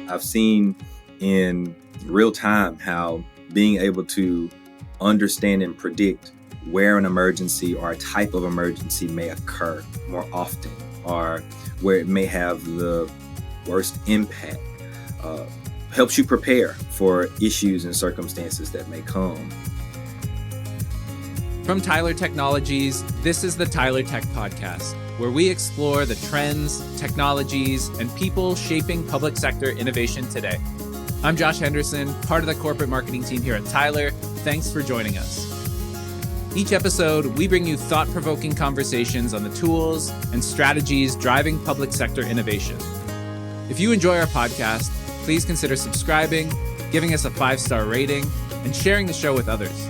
I've seen in real time how being able to understand and predict where an emergency or a type of emergency may occur more often, or where it may have the worst impact, helps you prepare for issues and circumstances that may come. From Tyler Technologies, this is the Tyler Tech Podcast, where we explore the trends, technologies, and people shaping public sector innovation today. I'm Josh Henderson, part of the corporate marketing team here at Tyler. Thanks for joining us. Each episode, we bring you thought-provoking conversations on the tools and strategies driving public sector innovation. If you enjoy our podcast, please consider subscribing, giving us a 5-star rating, and sharing the show with others.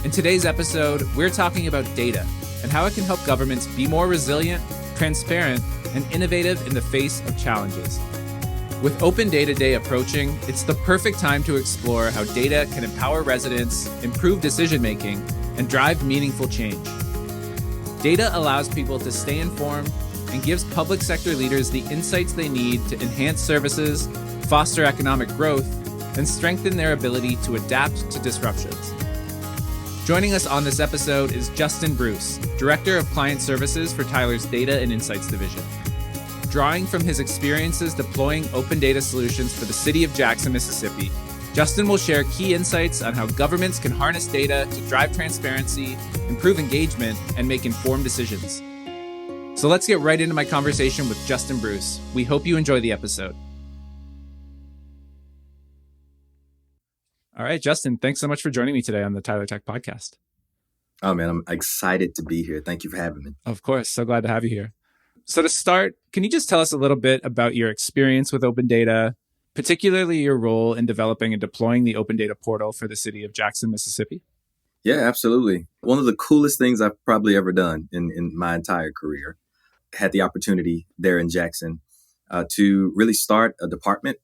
In today's episode, we're talking about data and how it can help governments be more resilient, transparent, and innovative in the face of challenges. With Open Data Day approaching, it's the perfect time to explore how data can empower residents, improve decision-making, and drive meaningful change. Data allows people to stay informed and gives public sector leaders the insights they need to enhance services, foster economic growth, and strengthen their ability to adapt to disruptions. Joining us on this episode is Justin Bruce, Director of Client Services for Tyler's Data and Insights Division. Drawing from his experiences deploying open data solutions for the city of Jackson, Mississippi, Justin will share key insights on how governments can harness data to drive transparency, improve engagement, and make informed decisions. So let's get right into my conversation with Justin Bruce. We hope you enjoy the episode. All right, Justin, thanks so much for joining me today on the Tyler Tech Podcast. Oh man, I'm excited to be here. Thank you for having me. Of course, so glad to have you here. So to start, can you just tell us a little bit about your experience with open data, particularly your role in developing and deploying the open data portal for the city of Jackson, Mississippi? Yeah, absolutely. One of the coolest things I've probably ever done in my entire career. Had the opportunity there in Jackson to really start a department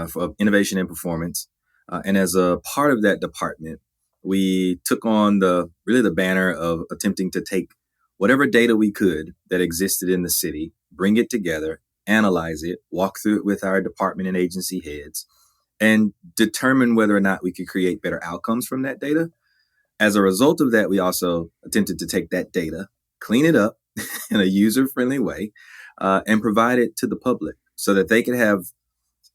for innovation and performance. And as a part of that department, we took on the banner of attempting to take whatever data we could that existed in the city, bring it together, analyze it, walk through it with our department and agency heads, and determine whether or not we could create better outcomes from that data. As a result of that, we also attempted to take that data, clean it up in a user-friendly way, and provide it to the public so that they could have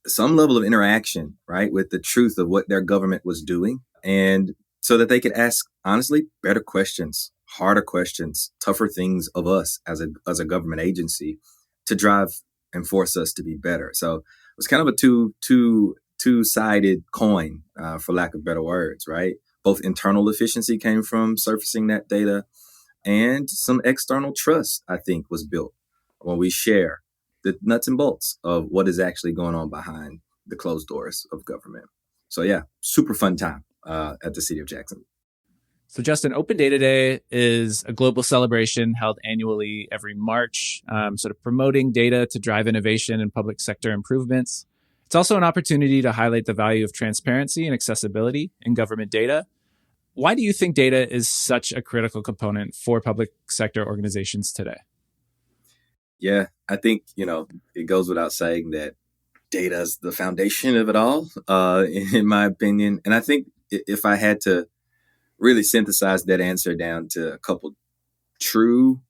some level of interaction, right, with the truth of what their government was doing, and so that they could ask, honestly, better questions, harder questions, tougher things of us as a government agency to drive and force us to be better. So it was kind of a two-sided coin, for lack of better words, right? Both internal efficiency came from surfacing that data, and some external trust, I think, was built when we share the nuts and bolts of what is actually going on behind the closed doors of government. So yeah, super fun time at the city of Jackson. So Justin, Open Data Day is a global celebration held annually every March, sort of promoting data to drive innovation and public sector improvements. It's also an opportunity to highlight the value of transparency and accessibility in government data. Why do you think data is such a critical component for public sector organizations today? Yeah, I think, it goes without saying that data is the foundation of it all, in my opinion. And I think if I had to really synthesize that answer down to a couple true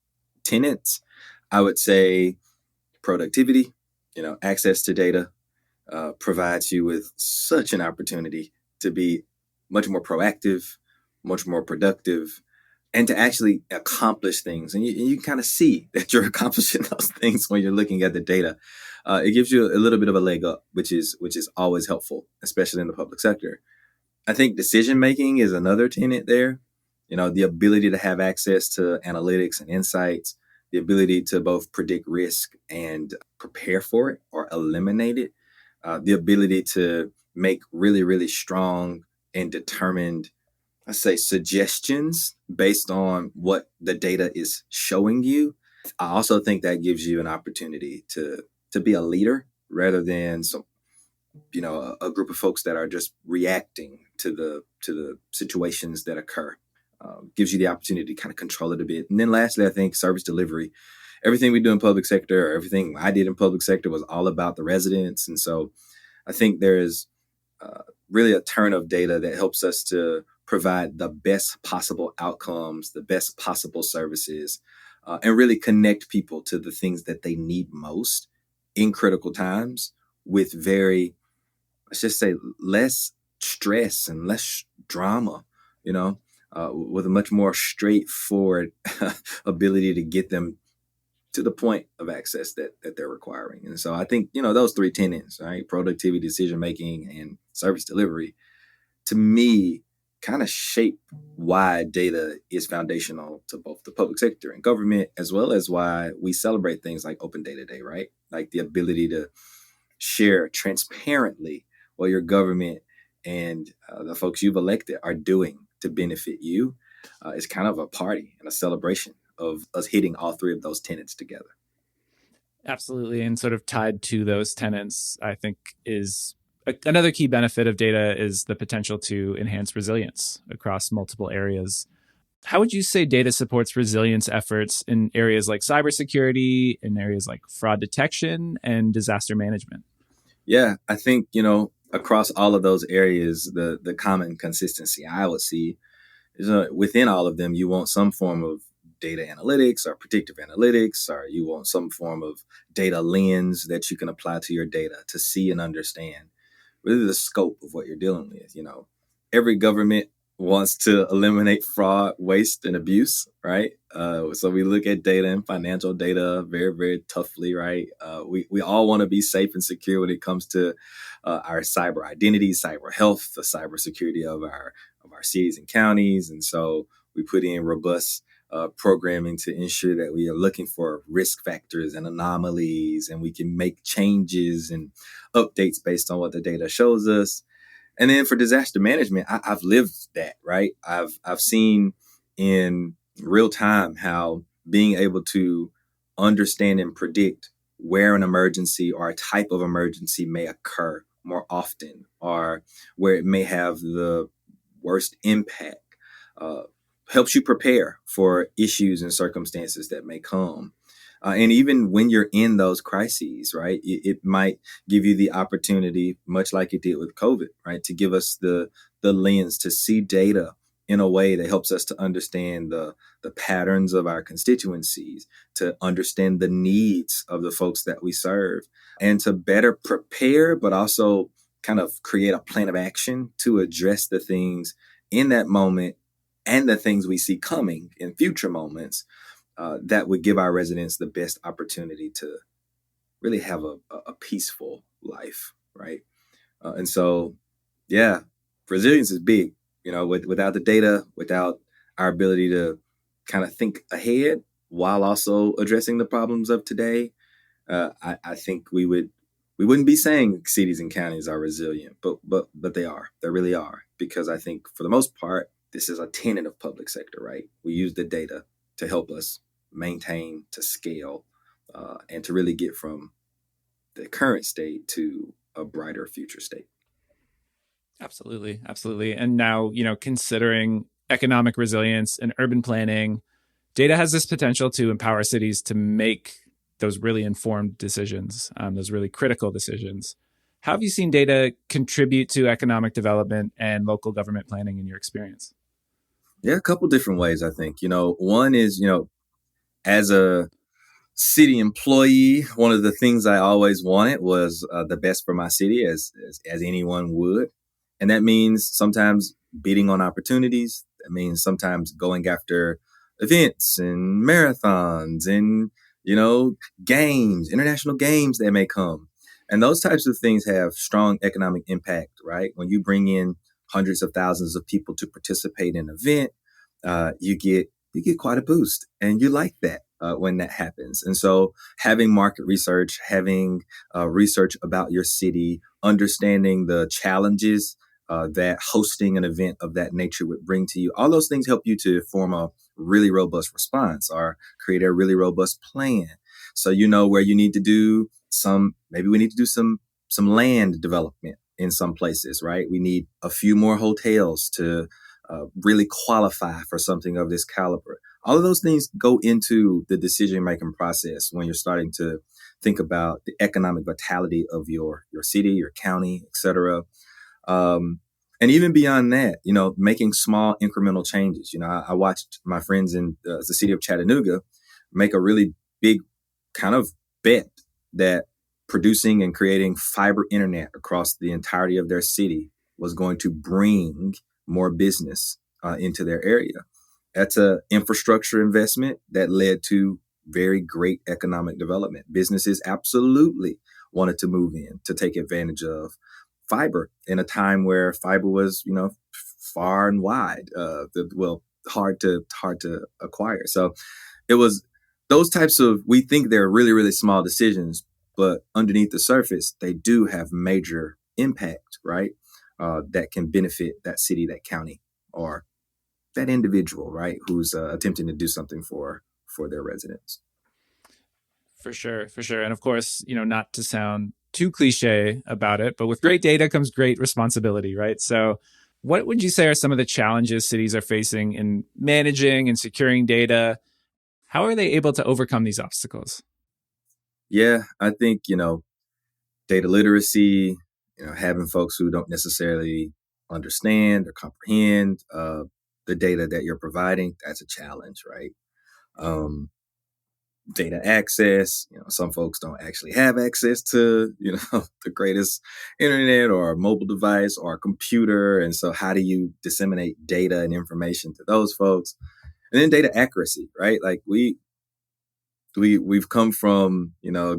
tenets, I would say productivity, access to data provides you with such an opportunity to be much more proactive, much more productive, and to actually accomplish things. And you kind of see that you're accomplishing those things when you're looking at the data. It gives you a little bit of a leg up, which is always helpful, especially in the public sector. I think decision-making is another tenet there. The ability to have access to analytics and insights, the ability to both predict risk and prepare for it or eliminate it, the ability to make really, really strong and determined, I say, suggestions based on what the data is showing you. I also think that gives you an opportunity to be a leader rather than a group of folks that are just reacting to the situations that occur. Gives you the opportunity to kind of control it a bit. And then lastly, I think service delivery. Everything we do in public sector, or everything I did in public sector, was all about the residents. And so I think there is really a turn of data that helps us to provide the best possible outcomes, the best possible services, and really connect people to the things that they need most in critical times with very, let's just say, less stress and less drama, you know, with a much more straightforward ability to get them to the point of access that they're requiring. And so I think, those three tenets, right? Productivity, decision making, and service delivery, to me, kind of shape why data is foundational to both the public sector and government, as well as why we celebrate things like Open Data Day, right? Like the ability to share transparently what your government and the folks you've elected are doing to benefit you. Is kind of a party and a celebration of us hitting all three of those tenets together. Absolutely. And sort of tied to those tenants, I think is another key benefit of data is the potential to enhance resilience across multiple areas. How would you say data supports resilience efforts in areas like cybersecurity, in areas like fraud detection and disaster management? Yeah, I think, across all of those areas, the common consistency I would see is within all of them, you want some form of data analytics or predictive analytics, or you want some form of data lens that you can apply to your data to see and understand really the scope of what you're dealing with. Every government wants to eliminate fraud, waste, and abuse, right? So we look at data and financial data very, very toughly, right? We all want to be safe and secure when it comes to our cyber identity, cyber health, the cyber security of our cities and counties, and so we put in robust programming to ensure that we are looking for risk factors and anomalies, and we can make changes and updates based on what the data shows us. And then for disaster management, I've lived that, right? I've seen in real time how being able to understand and predict where an emergency or a type of emergency may occur more often, or where it may have the worst impact, uh, helps you prepare for issues and circumstances that may come. And even when you're in those crises, right, it might give you the opportunity, much like it did with COVID, right, to give us the lens to see data in a way that helps us to understand the patterns of our constituencies, to understand the needs of the folks that we serve, and to better prepare, but also kind of create a plan of action to address the things in that moment and the things we see coming in future moments, that would give our residents the best opportunity to really have a peaceful life, right? And so, yeah, resilience is big. Without the data, without our ability to kind of think ahead while also addressing the problems of today, I think we wouldn't be saying cities and counties are resilient, but they are. They really are, because I think for the most part, this is a tenet of public sector, right? We use the data to help us maintain, to scale, and to really get from the current state to a brighter future state. Absolutely. Absolutely. And now, considering economic resilience and urban planning, data has this potential to empower cities to make those really informed decisions, those really critical decisions. How have you seen data contribute to economic development and local government planning in your experience? Yeah, a couple different ways, I think. One is, as a city employee, one of the things I always wanted was the best for my city, as anyone would, and that means sometimes bidding on opportunities. That means sometimes going after events and marathons and you know games, international games that may come, and those types of things have strong economic impact. Right, when you bring in hundreds of thousands of people to participate in an event, you get quite a boost, and you like that when that happens. And so, having market research, having research about your city, understanding the challenges that hosting an event of that nature would bring to you, all those things help you to form a really robust response or create a really robust plan. So you know where you need to do some. Maybe we need to do some land development in some places, right? We need a few more hotels to really qualify for something of this caliber. All of those things go into the decision making process when you're starting to think about the economic vitality of your city, your county, et cetera. Um, and even beyond that, making small incremental changes. I watched my friends in the city of Chattanooga make a really big kind of bet that producing and creating fiber internet across the entirety of their city was going to bring more business into their area. That's a infrastructure investment that led to very great economic development. Businesses absolutely wanted to move in to take advantage of fiber in a time where fiber was, far and wide, hard to acquire. So it was those types of, we think they're really, really small decisions, but underneath the surface, they do have major impact, right? That can benefit that city, that county, or that individual, right? Who's attempting to do something for their residents. For sure, for sure. And of course, not to sound too cliche about it, but with great data comes great responsibility, right? So what would you say are some of the challenges cities are facing in managing and securing data? How are they able to overcome these obstacles? Yeah, I think, data literacy, having folks who don't necessarily understand or comprehend the data that you're providing, that's a challenge, right? Um, Data access, some folks don't actually have access to, the greatest internet or a mobile device or a computer. And so how do you disseminate data and information to those folks? And then data accuracy, right? Like we've come from,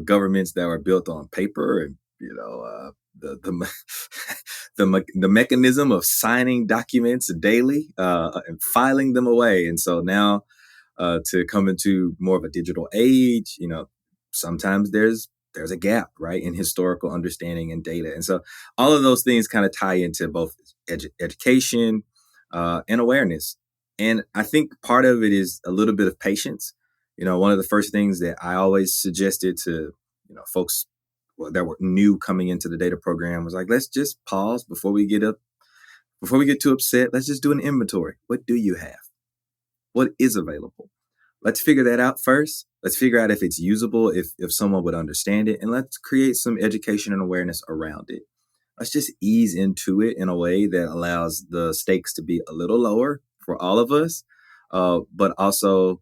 governments that were built on paper and, the the mechanism of signing documents daily and filing them away. And so now to come into more of a digital age, sometimes there's a gap, right, in historical understanding and data. And so all of those things kind of tie into both education and awareness. And I think part of it is a little bit of patience. One of the first things that I always suggested to, folks that were new coming into the data program was like, let's just pause before we get too upset. Let's just do an inventory. What do you have? What is available? Let's figure that out first. Let's figure out if it's usable, if someone would understand it, and let's create some education and awareness around it. Let's just ease into it in a way that allows the stakes to be a little lower for all of us, but also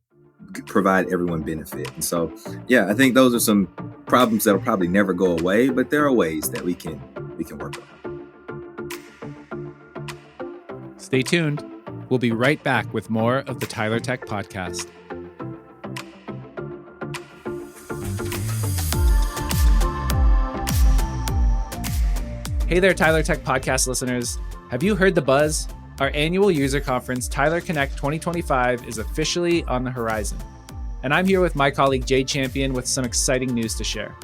provide everyone benefit. And so, yeah, I think those are some problems that'll probably never go away, but there are ways that we can work on. Stay tuned. We'll be right back with more of the Tyler Tech Podcast. Hey there, Tyler Tech Podcast listeners. Have you heard the buzz? Our annual user conference, Tyler Connect 2025, is officially on the horizon. And I'm here with my colleague Jay Champion with some exciting news to share.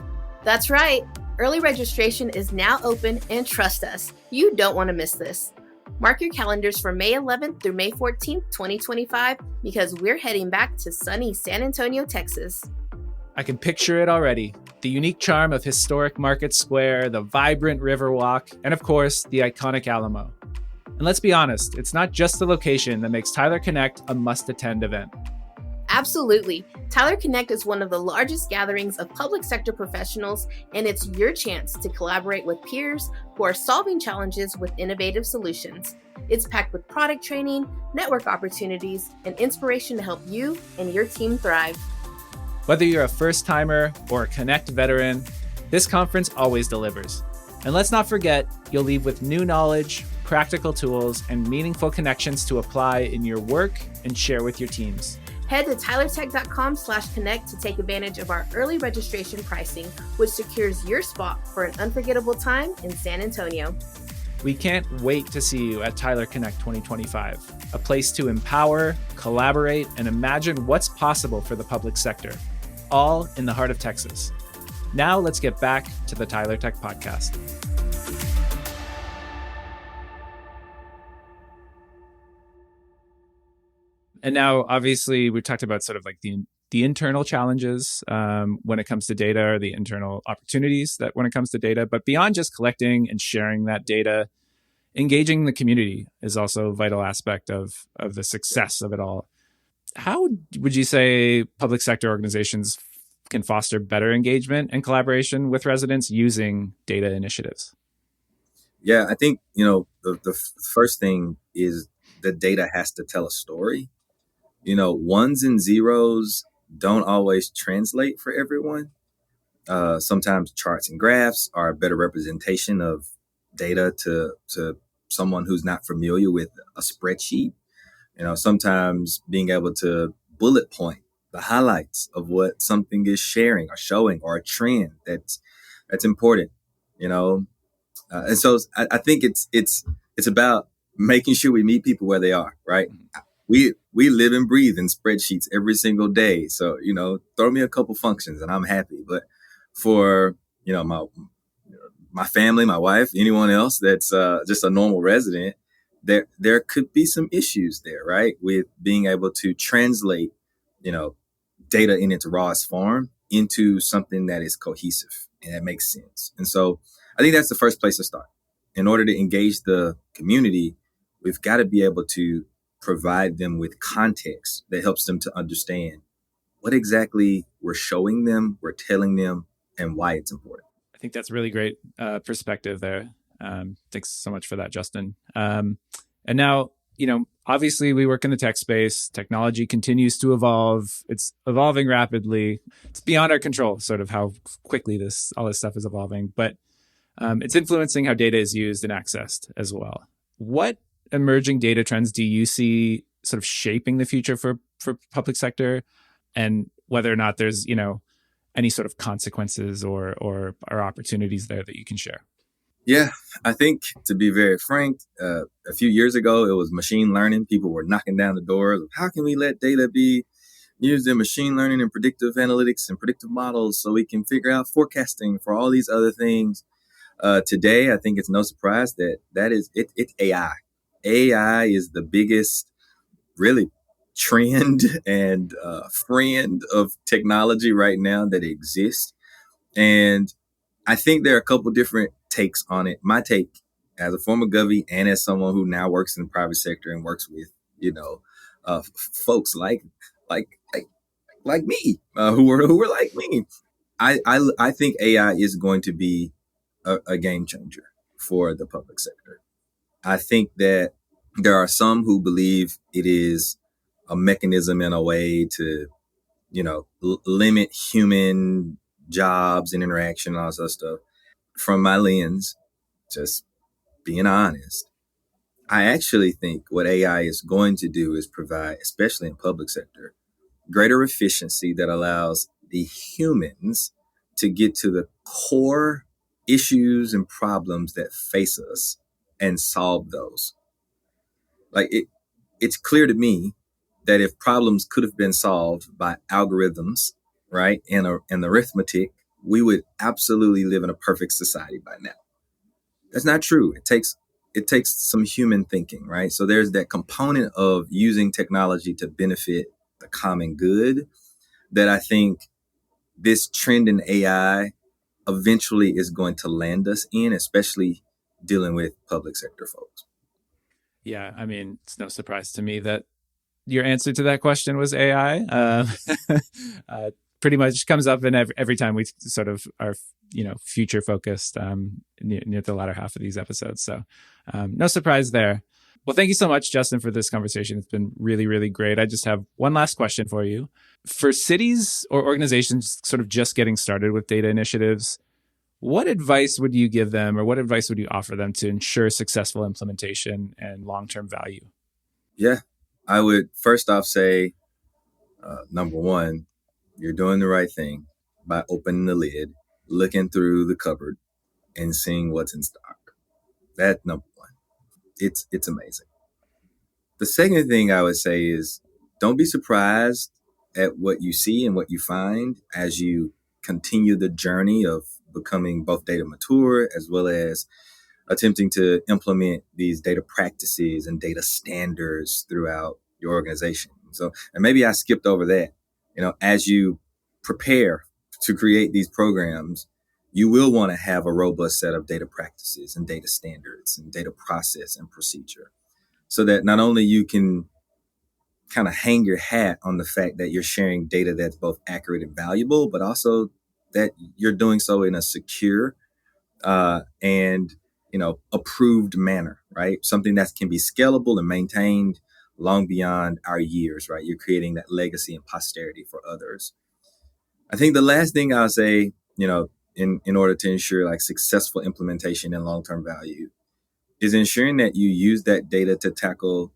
That's right. Early registration is now open, and trust us, you don't want to miss this. Mark your calendars for May 11th through May 14th, 2025, because we're heading back to sunny San Antonio, Texas. I can picture it already. The unique charm of historic Market Square, the vibrant Riverwalk, and of course, the iconic Alamo. And let's be honest, it's not just the location that makes Tyler Connect a must-attend event. Absolutely. Tyler Connect is one of the largest gatherings of public sector professionals, and it's your chance to collaborate with peers who are solving challenges with innovative solutions. It's packed with product training, network opportunities, and inspiration to help you and your team thrive. Whether you're a first-timer or a Connect veteran, this conference always delivers. And let's not forget, you'll leave with new knowledge, practical tools, and meaningful connections to apply in your work and share with your teams. Head to tylertech.com/connect to take advantage of our early registration pricing, which secures your spot for an unforgettable time in San Antonio. We can't wait to see you at Tyler Connect 2025, a place to empower, collaborate, and imagine what's possible for the public sector, all in the heart of Texas. Now let's get back to the Tyler Tech Podcast. And now, obviously, we talked about sort of like the internal challenges when it comes to data, or the internal opportunities that when it comes to data. But beyond just collecting and sharing that data, engaging the community is also a vital aspect of the success of it all. How would you say public sector organizations can foster better engagement and collaboration with residents using data initiatives? Yeah, I think, the first thing is the data has to tell a story. Ones and zeros don't always translate for everyone. Sometimes charts and graphs are a better representation of data to someone who's not familiar with a spreadsheet. Sometimes being able to bullet point the highlights of what something is sharing or showing, or a trend that's important. You know, and so I think it's about making sure we meet people where they are. Right. We live and breathe in spreadsheets every single day. So throw me a couple functions and I'm happy. But for my family, my wife, anyone else that's just a normal resident, there could be some issues there, right? With being able to translate, you know, data in its rawest form into something that is cohesive and that makes sense. And so I think that's the first place to start. In order to engage the community, we've got to be able to provide them with context that helps them to understand what exactly we're showing them, we're telling them, and why it's important. I think that's really great perspective there. Thanks so much for that, Justin. And now, obviously we work in the tech space. Technology continues to evolve. It's evolving rapidly. It's beyond our control, sort of how quickly all this stuff is evolving, but it's influencing how data is used and accessed as well. What emerging data trends do you see sort of shaping the future for public sector, and whether or not there's, any sort of consequences or opportunities there that you can share? Yeah, I think, to be very frank, a few years ago, it was machine learning. People were knocking down the doors of how can we let data be used in machine learning and predictive analytics and predictive models so we can figure out forecasting for all these other things. Today, I think it's no surprise that is it. It's AI. AI is the biggest, really, trend and friend of technology right now that exists. And I think there are a couple different takes on it. My take, as a former govie and as someone who now works in the private sector and works with, folks like like like me, who are like me. I think AI is going to be a game changer for the public sector. I think that there are some who believe it is a mechanism in a way to, limit human jobs and interaction and all that stuff. From my lens, just being honest, I actually think what AI is going to do is provide, especially in public sector, greater efficiency that allows the humans to get to the core issues and problems that face us and solve those. Like it's clear to me that if problems could have been solved by algorithms, right, and arithmetic, we would absolutely live in a perfect society by now. That's not true. It takes some human thinking, right? So there's that component of using technology to benefit the common good that I think this trend in AI eventually is going to land us in, especially dealing with public sector folks. Yeah, I mean, it's no surprise to me that your answer to that question was AI. Pretty much comes up in every time we sort of are, future focused near the latter half of these episodes. So no surprise there. Well, thank you so much, Justin, for this conversation. It's been really, really great. I just have one last question for you. For cities or organizations sort of just getting started with data initiatives, what advice would you give them, or what advice would you offer them to ensure successful implementation and long-term value? Yeah, I would first off say, number one, you're doing the right thing by opening the lid, looking through the cupboard, and seeing what's in stock. That's number one. It's amazing. The second thing I would say is don't be surprised at what you see and what you find as you continue the journey of becoming both data mature as well as attempting to implement these data practices and data standards throughout your organization. So, and maybe I skipped over that. As you prepare to create these programs, you will want to have a robust set of data practices and data standards and data process and procedure so that not only you can kind of hang your hat on the fact that you're sharing data that's both accurate and valuable, but also that you're doing so in a secure and approved manner, right? Something that can be scalable and maintained long beyond our years, right? You're creating that legacy and posterity for others. I think the last thing I'll say, in order to ensure like successful implementation and long-term value, is ensuring that you use that data to tackle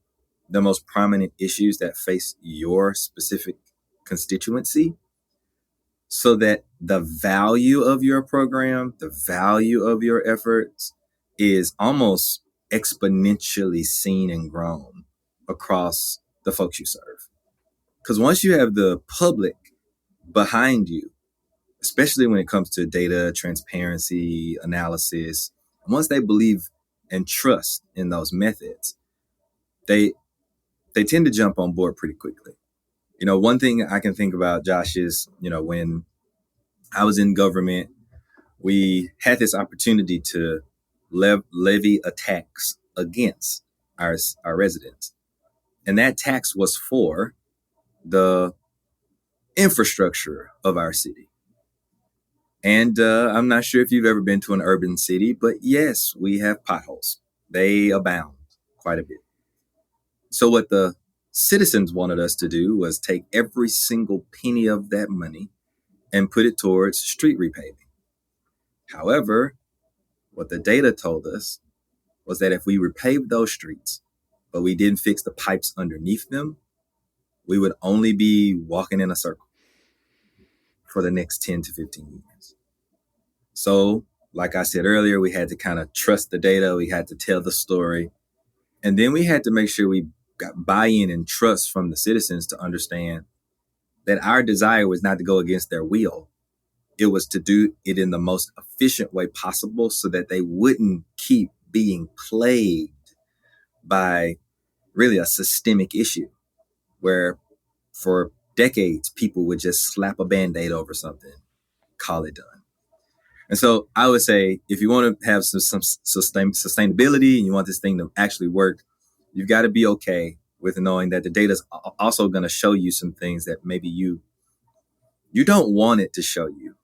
the most prominent issues that face your specific constituency, so that the value of your program, the value of your efforts is almost exponentially seen and grown across the folks you serve. Because once you have the public behind you, especially when it comes to data transparency, analysis, once they believe and trust in those methods, they tend to jump on board pretty quickly. One thing I can think about, Josh, is, when I was in government, we had this opportunity to levy a tax against our residents. And that tax was for the infrastructure of our city. And I'm not sure if you've ever been to an urban city, but yes, we have potholes. They abound quite a bit. So what the citizens wanted us to do was take every single penny of that money and put it towards street repaving. However, what the data told us was that if we repaved those streets, but we didn't fix the pipes underneath them, we would only be walking in a circle for the next 10 to 15 years. So, like I said earlier, we had to kind of trust the data. We had to tell the story. And then we had to make sure we got buy-in and trust from the citizens to understand that our desire was not to go against their will. It was to do it in the most efficient way possible so that they wouldn't keep being plagued by really a systemic issue where for decades people would just slap a Band-Aid over something, call it done. And so I would say, if you want to have some sustainability and you want this thing to actually work, you've got to be okay with knowing that the data is also going to show you some things that maybe you don't want it to show you,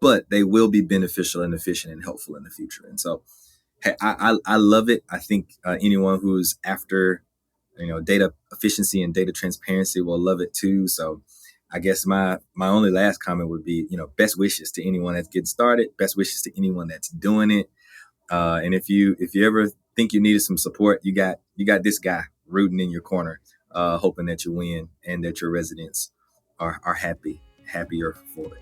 but they will be beneficial and efficient and helpful in the future. And so, hey, I love it. I think anyone who's after, data efficiency and data transparency will love it too. So I guess my only last comment would be, best wishes to anyone that's getting started, best wishes to anyone that's doing it. And if you ever think you needed some support, you got this guy rooting in your corner, hoping that you win and that your residents are happier for it.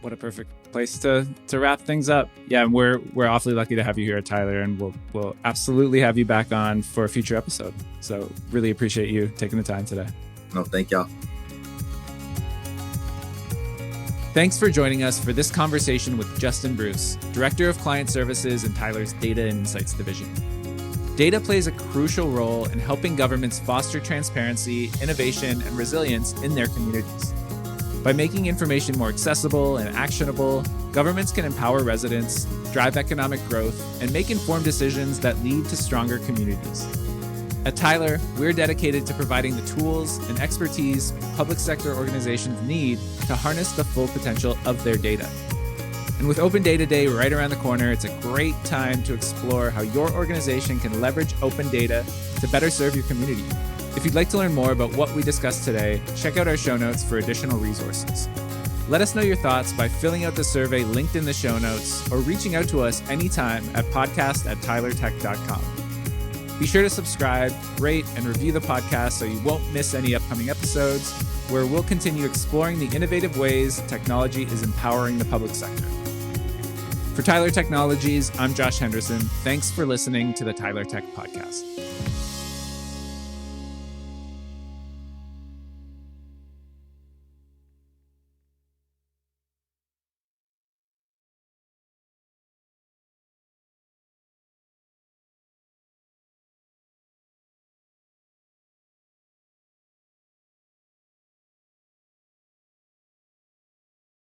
What a perfect place to wrap things up. Yeah, and we're awfully lucky to have you here at Tyler, and we'll absolutely have you back on for a future episode. So really appreciate you taking the time today. No, thank y'all. Thanks for joining us for this conversation with Justin Bruce, Director of Client Services in Tyler's Data and Insights Division. Data plays a crucial role in helping governments foster transparency, innovation, and resilience in their communities. By making information more accessible and actionable, governments can empower residents, drive economic growth, and make informed decisions that lead to stronger communities. At Tyler, we're dedicated to providing the tools and expertise public sector organizations need to harness the full potential of their data. And with Open Data Day right around the corner, it's a great time to explore how your organization can leverage open data to better serve your community. If you'd like to learn more about what we discussed today, check out our show notes for additional resources. Let us know your thoughts by filling out the survey linked in the show notes or reaching out to us anytime at podcast@tylertech.com. Be sure to subscribe, rate, and review the podcast so you won't miss any upcoming episodes, where we'll continue exploring the innovative ways technology is empowering the public sector. For Tyler Technologies, I'm Josh Henderson. Thanks for listening to the Tyler Tech Podcast.